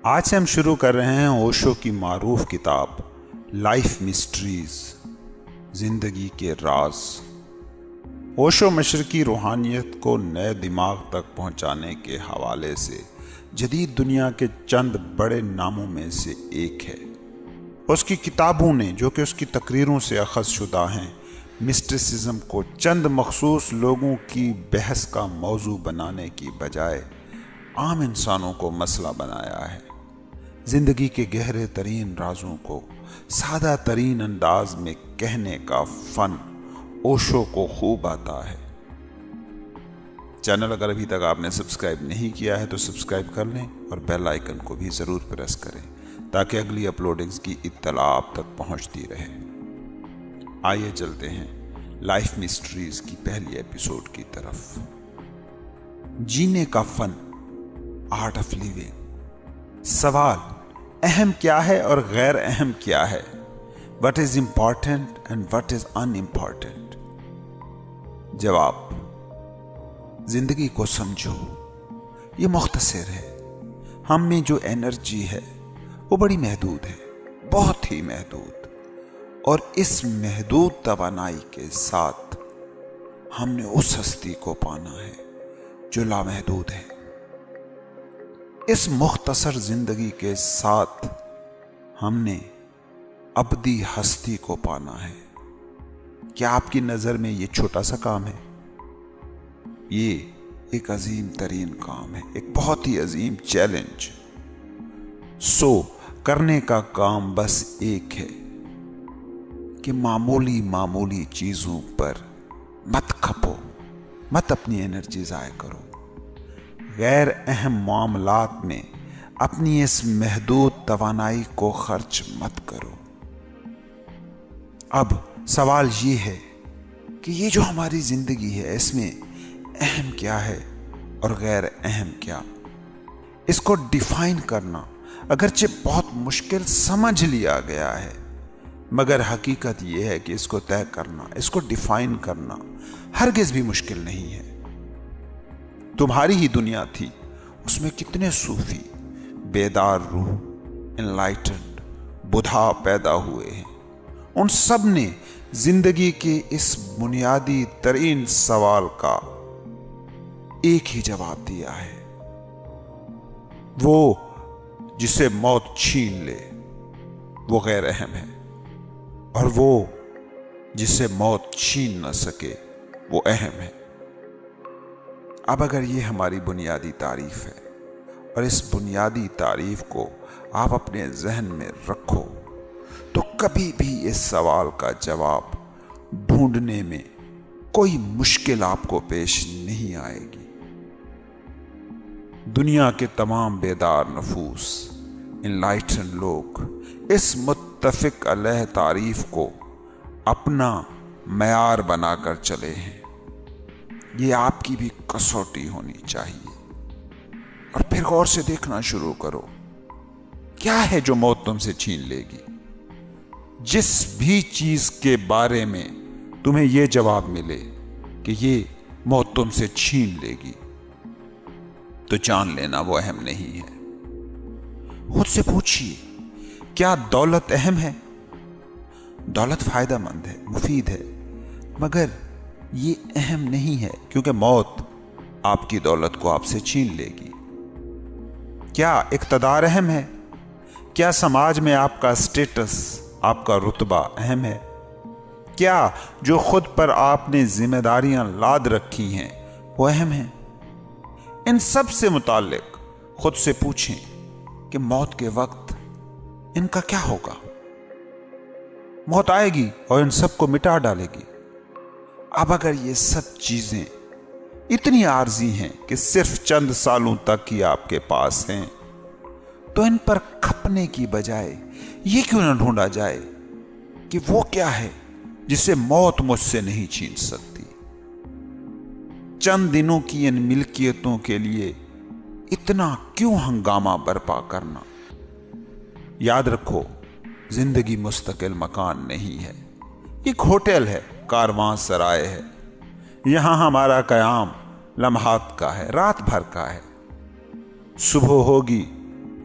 آج سے ہم شروع کر رہے ہیں اوشو کی معروف کتاب لائف مسٹریز، زندگی کے راز۔ اوشو مشرقی روحانیت کو نئے دماغ تک پہنچانے کے حوالے سے جدید دنیا کے چند بڑے ناموں میں سے ایک ہے۔ اس کی کتابوں نے، جو کہ اس کی تقریروں سے اخذ شدہ ہیں، مسٹسزم کو چند مخصوص لوگوں کی بحث کا موضوع بنانے کی بجائے عام انسانوں کو مسئلہ بنایا ہے۔ زندگی کے گہرے ترین رازوں کو سادہ ترین انداز میں کہنے کا فن اوشو کو خوب آتا ہے۔ چینل اگر ابھی تک آپ نے سبسکرائب نہیں کیا ہے تو سبسکرائب کر لیں اور بیل آئیکن کو بھی ضرور پریس کریں تاکہ اگلی اپلوڈنگز کی اطلاع آپ تک پہنچتی رہے۔ آئیے چلتے ہیں لائف مسٹریز کی پہلی ایپیسوڈ کی طرف۔ جینے کا فن، آرٹ آف لیونگ۔ سوال: اہم کیا ہے اور غیر اہم کیا ہے؟ What is important and what is unimportant؟ جواب: زندگی کو سمجھو، یہ مختصر ہے۔ ہم میں جو انرجی ہے وہ بڑی محدود ہے، بہت ہی محدود، اور اس محدود توانائی کے ساتھ ہم نے اس ہستی کو پانا ہے جو لامحدود ہے۔ اس مختصر زندگی کے ساتھ ہم نے ابدی ہستی کو پانا ہے۔ کیا آپ کی نظر میں یہ چھوٹا سا کام ہے؟ یہ ایک عظیم ترین کام ہے، ایک بہت ہی عظیم چیلنج۔ کرنے کا کام بس ایک ہے کہ معمولی چیزوں پر مت کھپو، مت اپنی انرجی ضائع کرو، غیر اہم معاملات میں اپنی اس محدود توانائی کو خرچ مت کرو۔ اب سوال یہ ہے کہ یہ جو ہماری زندگی ہے، اس میں اہم کیا ہے اور غیر اہم کیا؟ اس کو ڈیفائن کرنا اگرچہ بہت مشکل سمجھ لیا گیا ہے، مگر حقیقت یہ ہے کہ اس کو طے کرنا، اس کو ڈیفائن کرنا ہرگز بھی مشکل نہیں ہے۔ تمہاری ہی دنیا تھی، اس میں کتنے صوفی، بیدار روح، انلائٹنڈ، بدھا پیدا ہوئے ہیں۔ ان سب نے زندگی کے اس بنیادی ترین سوال کا ایک ہی جواب دیا ہے: وہ جسے موت چھین لے وہ غیر اہم ہے، اور وہ جسے موت چھین نہ سکے وہ اہم ہے۔ اب اگر یہ ہماری بنیادی تعریف ہے اور اس بنیادی تعریف کو آپ اپنے ذہن میں رکھو تو کبھی بھی اس سوال کا جواب ڈھونڈنے میں کوئی مشکل آپ کو پیش نہیں آئے گی۔ دنیا کے تمام بیدار نفوس، انلائٹن لوگ اس متفق علیہ تعریف کو اپنا معیار بنا کر چلے ہیں۔ یہ آپ کی بھی کسوٹی ہونی چاہیے، اور پھر غور سے دیکھنا شروع کرو، کیا ہے جو موت تم سے چھین لے گی؟ جس بھی چیز کے بارے میں تمہیں یہ جواب ملے کہ یہ موت تم سے چھین لے گی، تو جان لینا وہ اہم نہیں ہے۔ خود سے پوچھیے، کیا دولت اہم ہے؟ دولت فائدہ مند ہے، مفید ہے، مگر یہ اہم نہیں ہے، کیونکہ موت آپ کی دولت کو آپ سے چھین لے گی۔ کیا اقتدار اہم ہے؟ کیا سماج میں آپ کا اسٹیٹس، آپ کا رتبہ اہم ہے؟ کیا جو خود پر آپ نے ذمہ داریاں لاد رکھی ہیں وہ اہم ہیں؟ ان سب سے متعلق خود سے پوچھیں کہ موت کے وقت ان کا کیا ہوگا؟ موت آئے گی اور ان سب کو مٹا ڈالے گی۔ اب اگر یہ سب چیزیں اتنی عارضی ہیں کہ صرف چند سالوں تک ہی آپ کے پاس ہیں، تو ان پر کھپنے کی بجائے یہ کیوں نہ ڈھونڈا جائے کہ وہ کیا ہے جسے موت مجھ سے نہیں چھین سکتی؟ چند دنوں کی ان ملکیتوں کے لیے اتنا کیوں ہنگامہ برپا کرنا؟ یاد رکھو، زندگی مستقل مکان نہیں ہے، ایک ہوٹل ہے، کارواں سرائے ہے۔ یہاں ہمارا قیام لمحات کا ہے، رات بھر کا ہے۔ صبح ہوگی